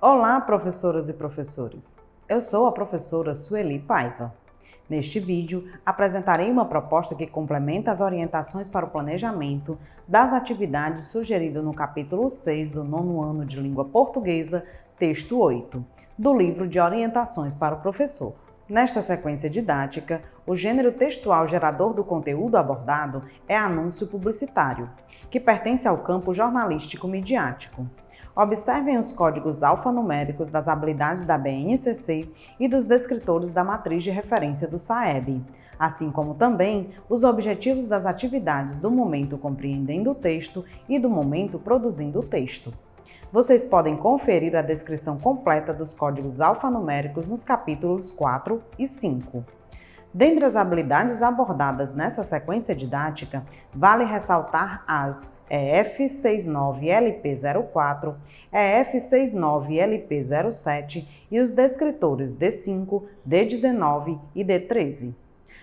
Olá, professoras e professores! Eu sou a professora Sueli Paiva. Neste vídeo, apresentarei uma proposta que complementa as orientações para o planejamento das atividades sugeridas no capítulo 6 do nono ano de Língua Portuguesa, texto 8, do livro de Orientações para o Professor. Nesta sequência didática, o gênero textual gerador do conteúdo abordado é anúncio publicitário, que pertence ao campo jornalístico-midiático. Observem os códigos alfanuméricos das habilidades da BNCC e dos descritores da matriz de referência do SAEB, assim como também os objetivos das atividades do momento compreendendo o texto e do momento produzindo o texto. Vocês podem conferir a descrição completa dos códigos alfanuméricos nos capítulos 4 e 5. Dentre as habilidades abordadas nessa sequência didática, vale ressaltar as EF69LP04, EF69LP07 e os descritores D5, D19 e D13.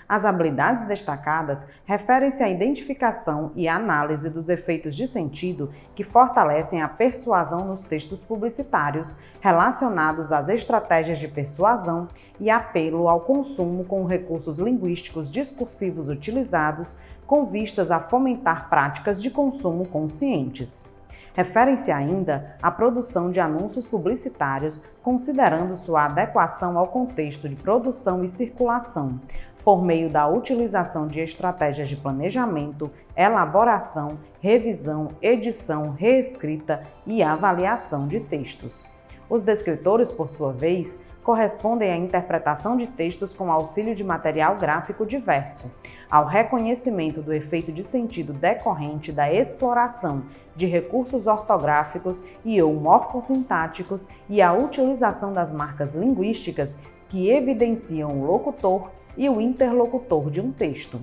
As habilidades destacadas referem-se à identificação e análise dos efeitos de sentido que fortalecem a persuasão nos textos publicitários relacionados às estratégias de persuasão e apelo ao consumo com recursos linguísticos discursivos utilizados com vistas a fomentar práticas de consumo conscientes. Referem-se ainda à produção de anúncios publicitários, considerando sua adequação ao contexto de produção e circulação, por meio da utilização de estratégias de planejamento, elaboração, revisão, edição, reescrita e avaliação de textos. Os descritores, por sua vez, correspondem à interpretação de textos com auxílio de material gráfico diverso, ao reconhecimento do efeito de sentido decorrente da exploração de recursos ortográficos e ou morfossintáticos e à utilização das marcas linguísticas que evidenciam o locutor e o interlocutor de um texto.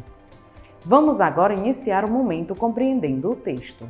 Vamos agora iniciar o momento compreendendo o texto.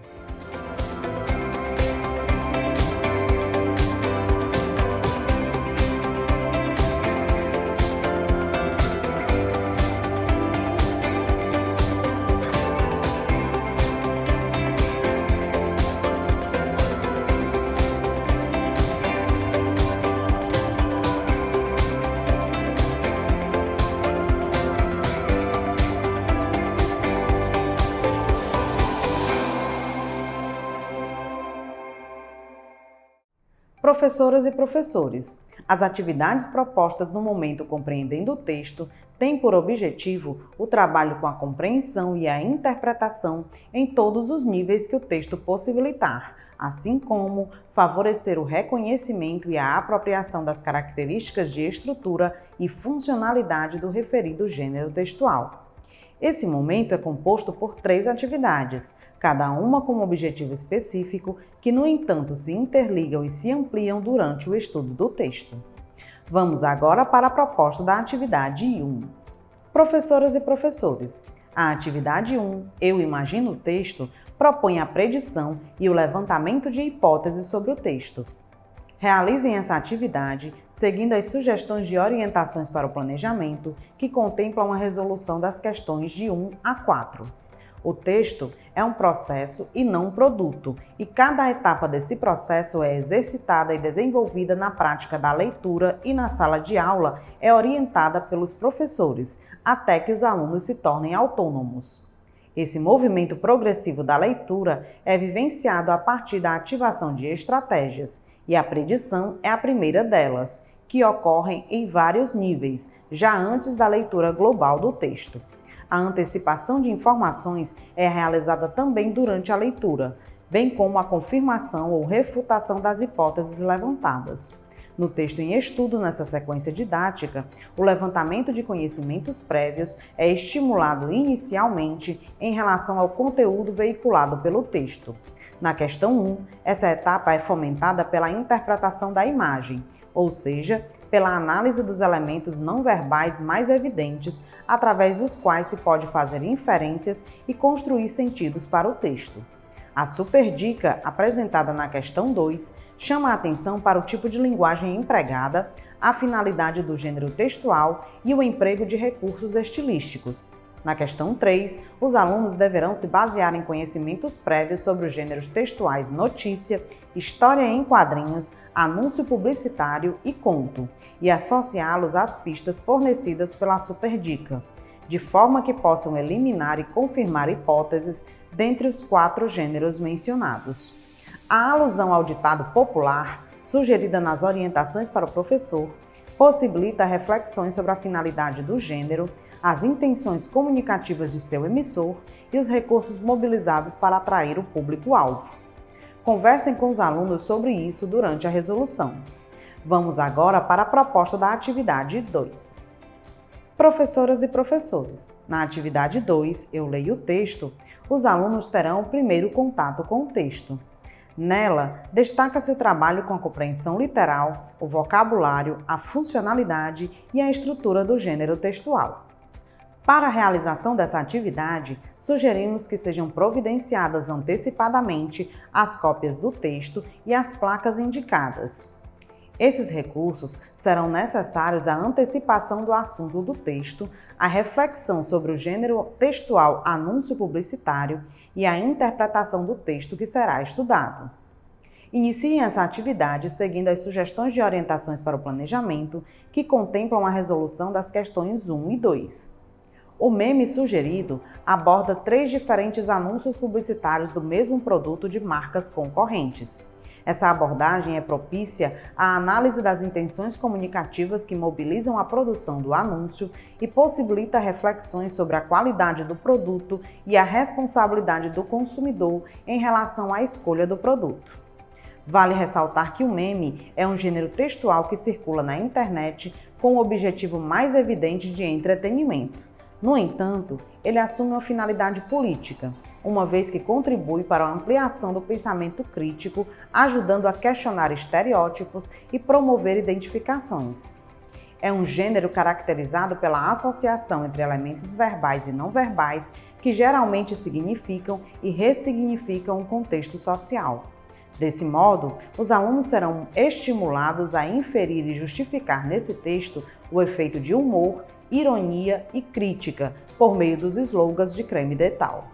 Professoras e professores, as atividades propostas no momento compreendendo o texto têm por objetivo o trabalho com a compreensão e a interpretação em todos os níveis que o texto possibilitar, assim como favorecer o reconhecimento e a apropriação das características de estrutura e funcionalidade do referido gênero textual. Esse momento é composto por 3 atividades, cada uma com um objetivo específico, que, no entanto, se interligam e se ampliam durante o estudo do texto. Vamos agora para a proposta da atividade 1. Professoras e professores, a atividade 1, Eu Imagino o Texto, propõe a predição e o levantamento de hipóteses sobre o texto. Realizem essa atividade seguindo as sugestões de orientações para o planejamento, que contemplam a resolução das questões de 1 a 4. O texto é um processo e não um produto, e cada etapa desse processo é exercitada e desenvolvida na prática da leitura e na sala de aula é orientada pelos professores, até que os alunos se tornem autônomos. Esse movimento progressivo da leitura é vivenciado a partir da ativação de estratégias, e a predição é a primeira delas, que ocorrem em vários níveis, já antes da leitura global do texto. A antecipação de informações é realizada também durante a leitura, bem como a confirmação ou refutação das hipóteses levantadas. No texto em estudo, nessa sequência didática, o levantamento de conhecimentos prévios é estimulado inicialmente em relação ao conteúdo veiculado pelo texto. Na questão 1, essa etapa é fomentada pela interpretação da imagem, ou seja, pela análise dos elementos não verbais mais evidentes, através dos quais se pode fazer inferências e construir sentidos para o texto. A superdica, apresentada na questão 2, chama a atenção para o tipo de linguagem empregada, a finalidade do gênero textual e o emprego de recursos estilísticos. Na questão 3, os alunos deverão se basear em conhecimentos prévios sobre os gêneros textuais notícia, história em quadrinhos, anúncio publicitário e conto, e associá-los às pistas fornecidas pela Superdica, de forma que possam eliminar e confirmar hipóteses dentre os 4 gêneros mencionados. A alusão ao ditado popular, sugerida nas orientações para o professor, possibilita reflexões sobre a finalidade do gênero, as intenções comunicativas de seu emissor e os recursos mobilizados para atrair o público-alvo. Conversem com os alunos sobre isso durante a resolução. Vamos agora para a proposta da atividade 2. Professoras e professores, na atividade 2, eu leio o texto, os alunos terão o primeiro contato com o texto. Nela, destaca-se o trabalho com a compreensão literal, o vocabulário, a funcionalidade e a estrutura do gênero textual. Para a realização dessa atividade, sugerimos que sejam providenciadas antecipadamente as cópias do texto e as placas indicadas. Esses recursos serão necessários à antecipação do assunto do texto, à reflexão sobre o gênero textual anúncio publicitário e à interpretação do texto que será estudado. Iniciem essa atividade seguindo as sugestões de orientações para o planejamento, que contemplam a resolução das questões 1 e 2. O meme sugerido aborda 3 diferentes anúncios publicitários do mesmo produto de marcas concorrentes. Essa abordagem é propícia à análise das intenções comunicativas que mobilizam a produção do anúncio e possibilita reflexões sobre a qualidade do produto e a responsabilidade do consumidor em relação à escolha do produto. Vale ressaltar que o meme é um gênero textual que circula na internet com o objetivo mais evidente de entretenimento. No entanto, ele assume uma finalidade política, uma vez que contribui para a ampliação do pensamento crítico, ajudando a questionar estereótipos e promover identificações. É um gênero caracterizado pela associação entre elementos verbais e não verbais que geralmente significam e ressignificam o contexto social. Desse modo, os alunos serão estimulados a inferir e justificar nesse texto o efeito de humor, ironia e crítica, por meio dos slogans de creme dental.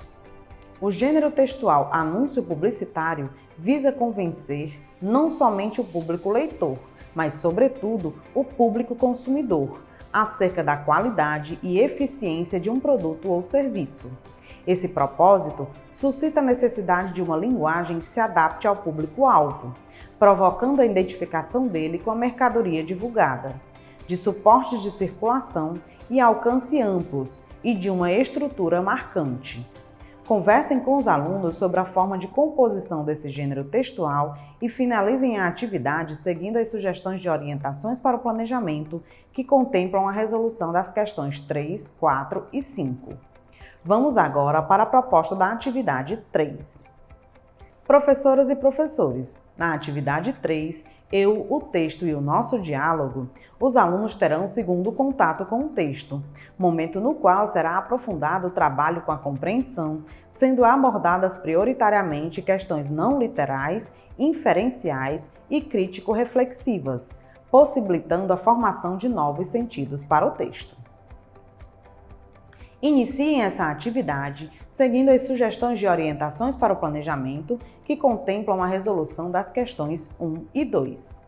O gênero textual anúncio publicitário visa convencer não somente o público leitor, mas, sobretudo, o público consumidor, acerca da qualidade e eficiência de um produto ou serviço. Esse propósito suscita a necessidade de uma linguagem que se adapte ao público-alvo, provocando a identificação dele com a mercadoria divulgada, de suportes de circulação e alcance amplos e de uma estrutura marcante. Conversem com os alunos sobre a forma de composição desse gênero textual e finalizem a atividade seguindo as sugestões de orientações para o planejamento que contemplam a resolução das questões 3, 4 e 5. Vamos agora para a proposta da atividade 3. Professoras e professores, na atividade 3, eu, o texto e o nosso diálogo, os alunos terão o segundo contato com o texto, momento no qual será aprofundado o trabalho com a compreensão, sendo abordadas prioritariamente questões não literais, inferenciais e crítico-reflexivas, possibilitando a formação de novos sentidos para o texto. Iniciem essa atividade seguindo as sugestões de orientações para o planejamento que contemplam a resolução das questões 1 e 2.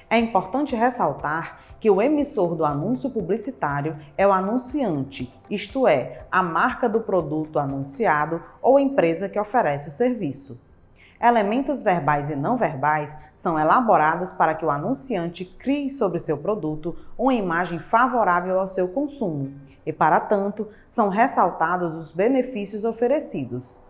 É importante ressaltar que o emissor do anúncio publicitário é o anunciante, isto é, a marca do produto anunciado ou empresa que oferece o serviço. Elementos verbais e não verbais são elaborados para que o anunciante crie sobre seu produto uma imagem favorável ao seu consumo e, para tanto, são ressaltados os benefícios oferecidos.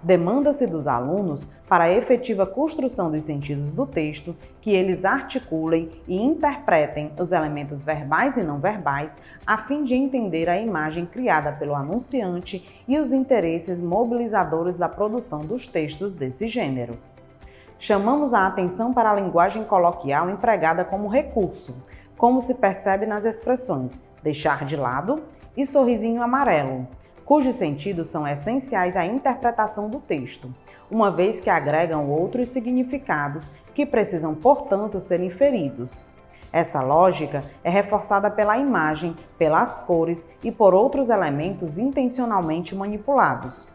Demanda-se dos alunos, para a efetiva construção dos sentidos do texto, que eles articulem e interpretem os elementos verbais e não verbais, a fim de entender a imagem criada pelo anunciante e os interesses mobilizadores da produção dos textos desse gênero. Chamamos a atenção para a linguagem coloquial empregada como recurso, como se percebe nas expressões deixar de lado e sorrisinho amarelo, cujos sentidos são essenciais à interpretação do texto, uma vez que agregam outros significados que precisam, portanto, ser inferidos. Essa lógica é reforçada pela imagem, pelas cores e por outros elementos intencionalmente manipulados.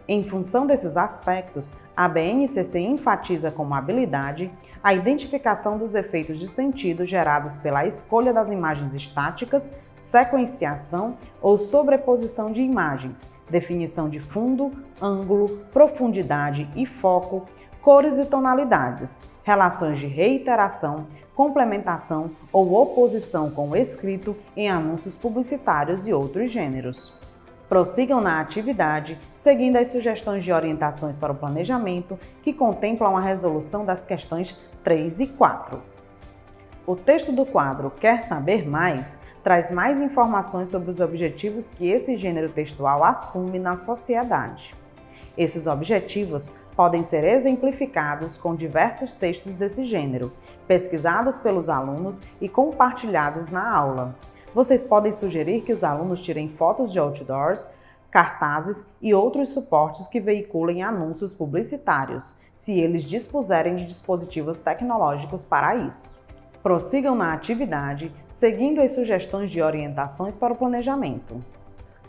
Em função desses aspectos, a BNCC enfatiza como habilidade a identificação dos efeitos de sentido gerados pela escolha das imagens estáticas, sequenciação ou sobreposição de imagens, definição de fundo, ângulo, profundidade e foco, cores e tonalidades, relações de reiteração, complementação ou oposição com o escrito em anúncios publicitários e outros gêneros. Prossigam na atividade, seguindo as sugestões de orientações para o planejamento, que contemplam a resolução das questões 3 e 4. O texto do quadro Quer Saber Mais? Traz mais informações sobre os objetivos que esse gênero textual assume na sociedade. Esses objetivos podem ser exemplificados com diversos textos desse gênero, pesquisados pelos alunos e compartilhados na aula. Vocês podem sugerir que os alunos tirem fotos de outdoors, cartazes e outros suportes que veiculem anúncios publicitários, se eles dispuserem de dispositivos tecnológicos para isso. Prossigam na atividade, seguindo as sugestões de orientações para o planejamento.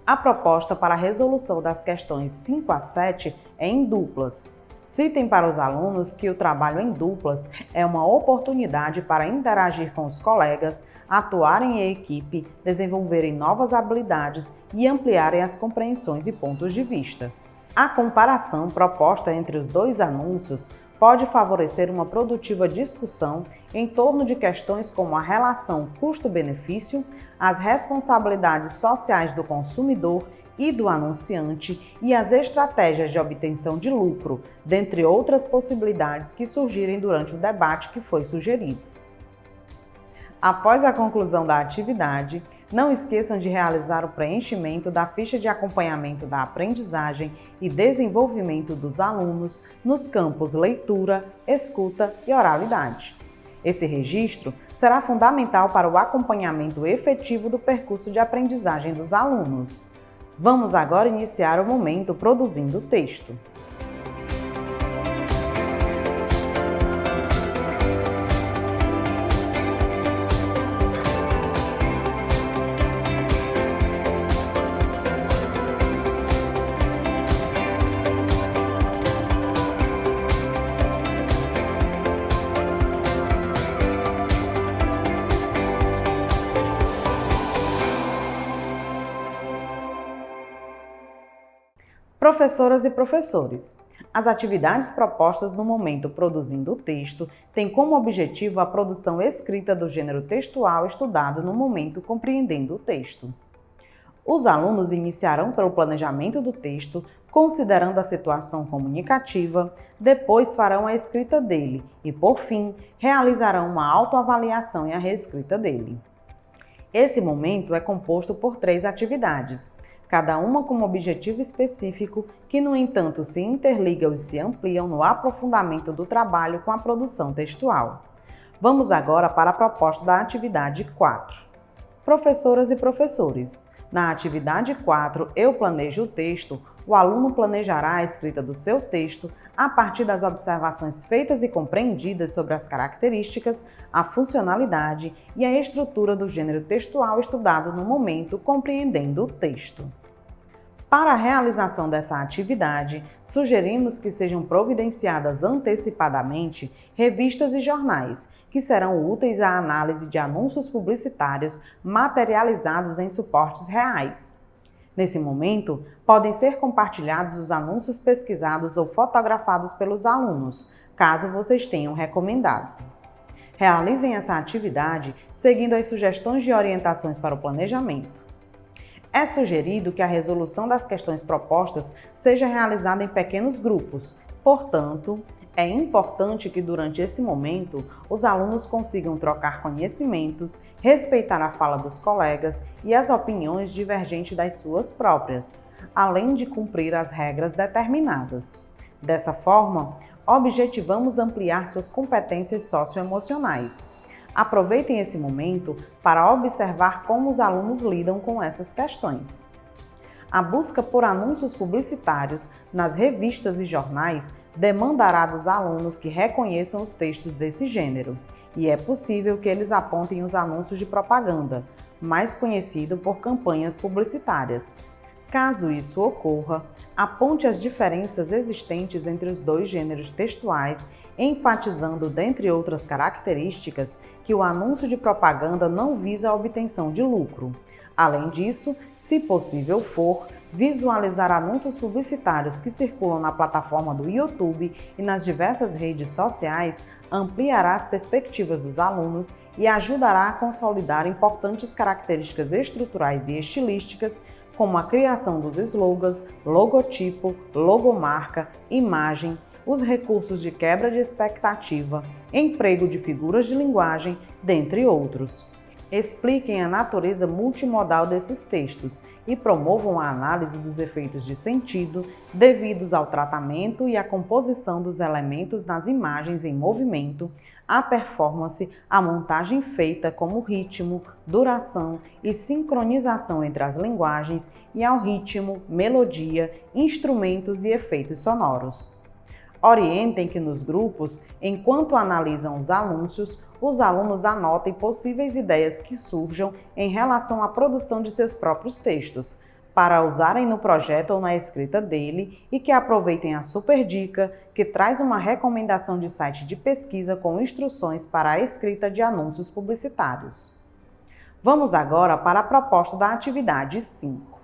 A proposta para a resolução das questões 5 a 7 é em duplas. Citem para os alunos que o trabalho em duplas é uma oportunidade para interagir com os colegas, atuarem em equipe, desenvolverem novas habilidades e ampliarem as compreensões e pontos de vista. A comparação proposta entre os dois anúncios pode favorecer uma produtiva discussão em torno de questões como a relação custo-benefício, as responsabilidades sociais do consumidor e do anunciante e as estratégias de obtenção de lucro, dentre outras possibilidades que surgirem durante o debate que foi sugerido. Após a conclusão da atividade, não esqueçam de realizar o preenchimento da ficha de acompanhamento da aprendizagem e desenvolvimento dos alunos nos campos leitura, escuta e oralidade. Esse registro será fundamental para o acompanhamento efetivo do percurso de aprendizagem dos alunos. Vamos agora iniciar o momento produzindo o texto. Professoras e professores, as atividades propostas no momento produzindo o texto têm como objetivo a produção escrita do gênero textual estudado no momento compreendendo o texto. Os alunos iniciarão pelo planejamento do texto, considerando a situação comunicativa, depois farão a escrita dele e, por fim, realizarão uma autoavaliação e a reescrita dele. Esse momento é composto por 3 atividades, cada uma com um objetivo específico que, no entanto, se interligam e se ampliam no aprofundamento do trabalho com a produção textual. Vamos agora para a proposta da atividade 4. Professoras e professores, na atividade 4, Eu Planejo o Texto, o aluno planejará a escrita do seu texto a partir das observações feitas e compreendidas sobre as características, a funcionalidade e a estrutura do gênero textual estudado no momento compreendendo o texto. Para a realização dessa atividade, sugerimos que sejam providenciadas antecipadamente revistas e jornais, que serão úteis à análise de anúncios publicitários materializados em suportes reais. Nesse momento, podem ser compartilhados os anúncios pesquisados ou fotografados pelos alunos, caso vocês tenham recomendado. Realizem essa atividade seguindo as sugestões de orientações para o planejamento. É sugerido que a resolução das questões propostas seja realizada em pequenos grupos. Portanto, é importante que durante esse momento os alunos consigam trocar conhecimentos, respeitar a fala dos colegas e as opiniões divergentes das suas próprias, além de cumprir as regras determinadas. Dessa forma, objetivamos ampliar suas competências socioemocionais. Aproveitem esse momento para observar como os alunos lidam com essas questões. a busca por anúncios publicitários nas revistas e jornais demandará dos alunos que reconheçam os textos desse gênero, e é possível que eles apontem os anúncios de propaganda, mais conhecido por campanhas publicitárias. Caso isso ocorra, aponte as diferenças existentes entre os dois gêneros textuais, enfatizando, dentre outras características, que o anúncio de propaganda não visa a obtenção de lucro. Além disso, se possível for, visualizar anúncios publicitários que circulam na plataforma do YouTube e nas diversas redes sociais ampliará as perspectivas dos alunos e ajudará a consolidar importantes características estruturais e estilísticas, como a criação dos slogans, logotipo, logomarca, imagem, os recursos de quebra de expectativa, emprego de figuras de linguagem, dentre outros. Expliquem a natureza multimodal desses textos e promovam a análise dos efeitos de sentido devidos ao tratamento e à composição dos elementos nas imagens em movimento, a performance, a montagem feita como ritmo, duração e sincronização entre as linguagens e ao ritmo, melodia, instrumentos e efeitos sonoros. Orientem que nos grupos, enquanto analisam os anúncios, os alunos anotem possíveis ideias que surjam em relação à produção de seus próprios textos, para usarem no projeto ou na escrita dele, e que aproveitem a Super Dica, que traz uma recomendação de site de pesquisa com instruções para a escrita de anúncios publicitários. Vamos agora para a proposta da atividade 5.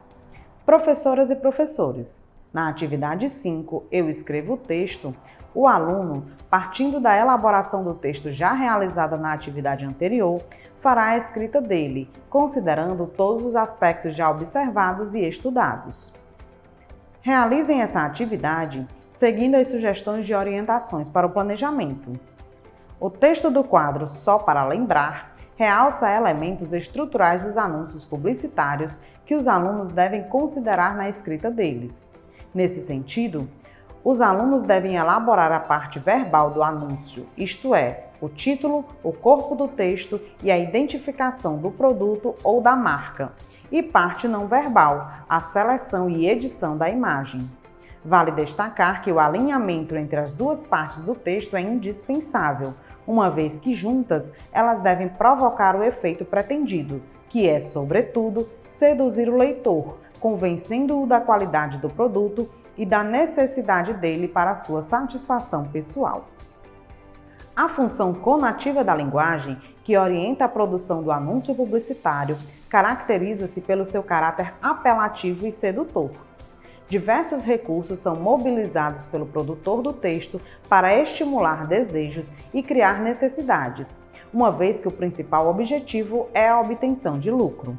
Professoras e professores, na atividade 5, eu escrevo o texto. O aluno, partindo da elaboração do texto já realizada na atividade anterior, fará a escrita dele, considerando todos os aspectos já observados e estudados. Realizem essa atividade seguindo as sugestões de orientações para o planejamento. O texto do quadro Só para Lembrar realça elementos estruturais dos anúncios publicitários que os alunos devem considerar na escrita deles. Nesse sentido, os alunos devem elaborar a parte verbal do anúncio, isto é, o título, o corpo do texto e a identificação do produto ou da marca, e parte não verbal, a seleção e edição da imagem. Vale destacar que o alinhamento entre as duas partes do texto é indispensável, uma vez que juntas elas devem provocar o efeito pretendido, que é, sobretudo, seduzir o leitor, convencendo-o da qualidade do produto e da necessidade dele para sua satisfação pessoal. A função conativa da linguagem, que orienta a produção do anúncio publicitário, caracteriza-se pelo seu caráter apelativo e sedutor. Diversos recursos são mobilizados pelo produtor do texto para estimular desejos e criar necessidades, uma vez que o principal objetivo é a obtenção de lucro.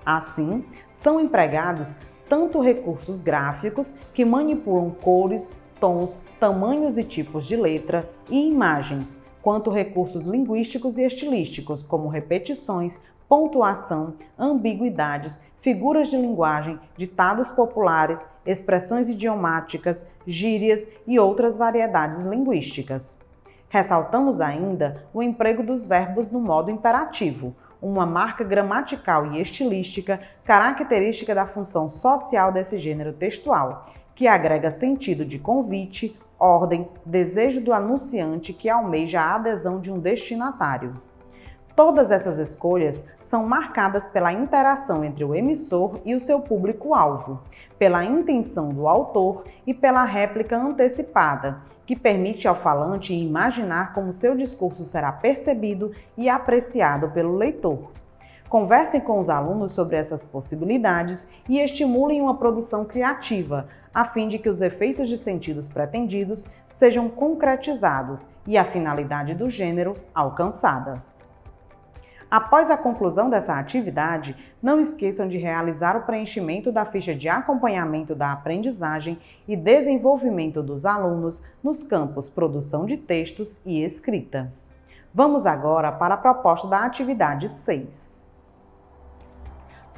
Assim, são empregados tanto recursos gráficos, que manipulam cores, tons, tamanhos e tipos de letra e imagens, quanto recursos linguísticos e estilísticos, como repetições, pontuação, ambiguidades, figuras de linguagem, ditados populares, expressões idiomáticas, gírias e outras variedades linguísticas. Ressaltamos ainda o emprego dos verbos no modo imperativo, uma marca gramatical e estilística característica da função social desse gênero textual, que agrega sentido de convite, ordem, desejo do anunciante que almeja a adesão de um destinatário. Todas essas escolhas são marcadas pela interação entre o emissor e o seu público-alvo, pela intenção do autor e pela réplica antecipada, que permite ao falante imaginar como seu discurso será percebido e apreciado pelo leitor. Conversem com os alunos sobre essas possibilidades e estimulem uma produção criativa, a fim de que os efeitos de sentidos pretendidos sejam concretizados e a finalidade do gênero alcançada. Após a conclusão dessa atividade, não esqueçam de realizar o preenchimento da ficha de acompanhamento da aprendizagem e desenvolvimento dos alunos nos campos produção de textos e escrita. Vamos agora para a proposta da atividade 6.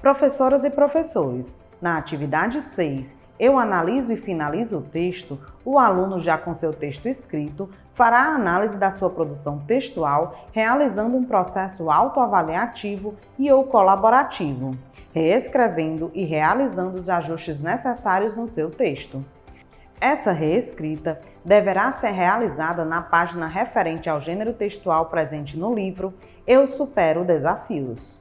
Professoras e professores, na atividade 6, eu analiso e finalizo o texto, o aluno, já com seu texto escrito, fará a análise da sua produção textual, realizando um processo autoavaliativo e ou colaborativo, reescrevendo e realizando os ajustes necessários no seu texto. Essa reescrita deverá ser realizada na página referente ao gênero textual presente no livro Eu Supero Desafios.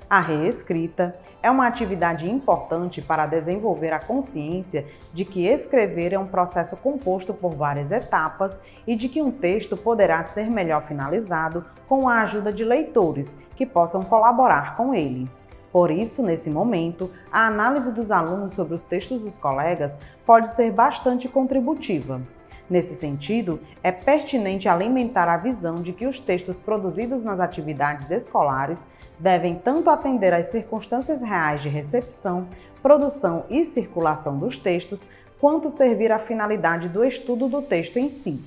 A reescrita é uma atividade importante para desenvolver a consciência de que escrever é um processo composto por várias etapas e de que um texto poderá ser melhor finalizado com a ajuda de leitores que possam colaborar com ele. Por isso, nesse momento, a análise dos alunos sobre os textos dos colegas pode ser bastante contributiva. Nesse sentido, é pertinente alimentar a visão de que os textos produzidos nas atividades escolares devem tanto atender às circunstâncias reais de recepção, produção e circulação dos textos, quanto servir à finalidade do estudo do texto em si.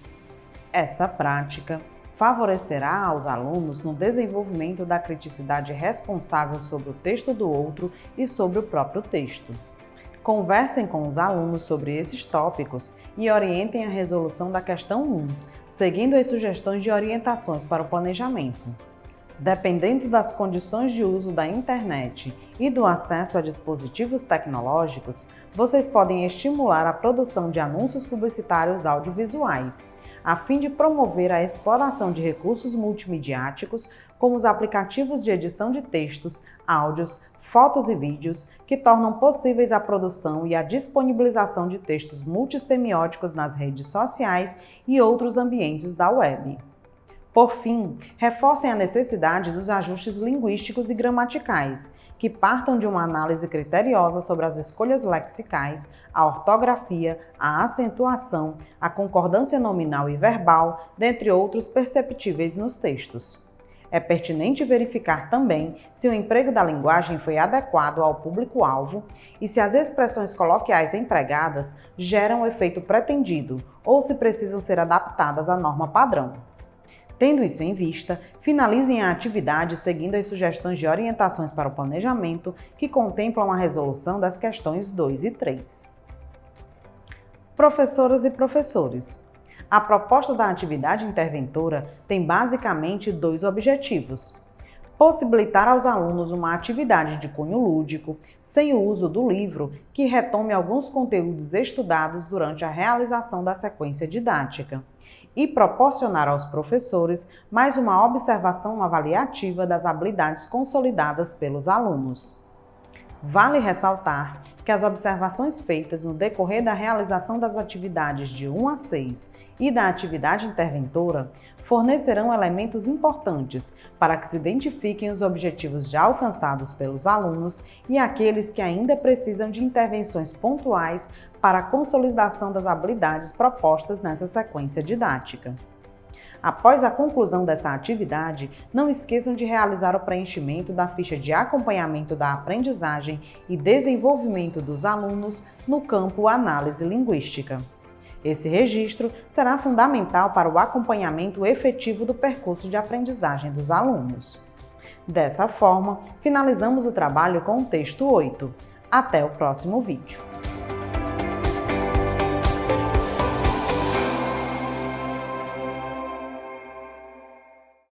Essa prática favorecerá aos alunos no desenvolvimento da criticidade responsável sobre o texto do outro e sobre o próprio texto. Conversem com os alunos sobre esses tópicos e orientem a resolução da questão 1, seguindo as sugestões de orientações para o planejamento. Dependendo das condições de uso da internet e do acesso a dispositivos tecnológicos, vocês podem estimular a produção de anúncios publicitários audiovisuais, a fim de promover a exploração de recursos multimediáticos, como os aplicativos de edição de textos, áudios, fotos e vídeos, que tornam possíveis a produção e a disponibilização de textos multissemióticos nas redes sociais e outros ambientes da web. Por fim, reforcem a necessidade dos ajustes linguísticos e gramaticais, que partam de uma análise criteriosa sobre as escolhas lexicais, a ortografia, a acentuação, a concordância nominal e verbal, dentre outros perceptíveis nos textos. É pertinente verificar também se o emprego da linguagem foi adequado ao público-alvo e se as expressões coloquiais empregadas geram o efeito pretendido ou se precisam ser adaptadas à norma padrão. Tendo isso em vista, finalizem a atividade seguindo as sugestões de orientações para o planejamento que contemplam a resolução das questões 2 e 3. Professoras e professores, a proposta da atividade interventora tem basicamente 2 objetivos: possibilitar aos alunos uma atividade de cunho lúdico, sem o uso do livro, que retome alguns conteúdos estudados durante a realização da sequência didática, e proporcionar aos professores mais uma observação avaliativa das habilidades consolidadas pelos alunos. Vale ressaltar que as observações feitas no decorrer da realização das atividades de 1 a 6 e da atividade interventora fornecerão elementos importantes para que se identifiquem os objetivos já alcançados pelos alunos e aqueles que ainda precisam de intervenções pontuais para a consolidação das habilidades propostas nessa sequência didática. Após a conclusão dessa atividade, não esqueçam de realizar o preenchimento da ficha de acompanhamento da aprendizagem e desenvolvimento dos alunos no campo Análise Linguística. Esse registro será fundamental para o acompanhamento efetivo do percurso de aprendizagem dos alunos. Dessa forma, finalizamos o trabalho com o texto 8. Até o próximo vídeo.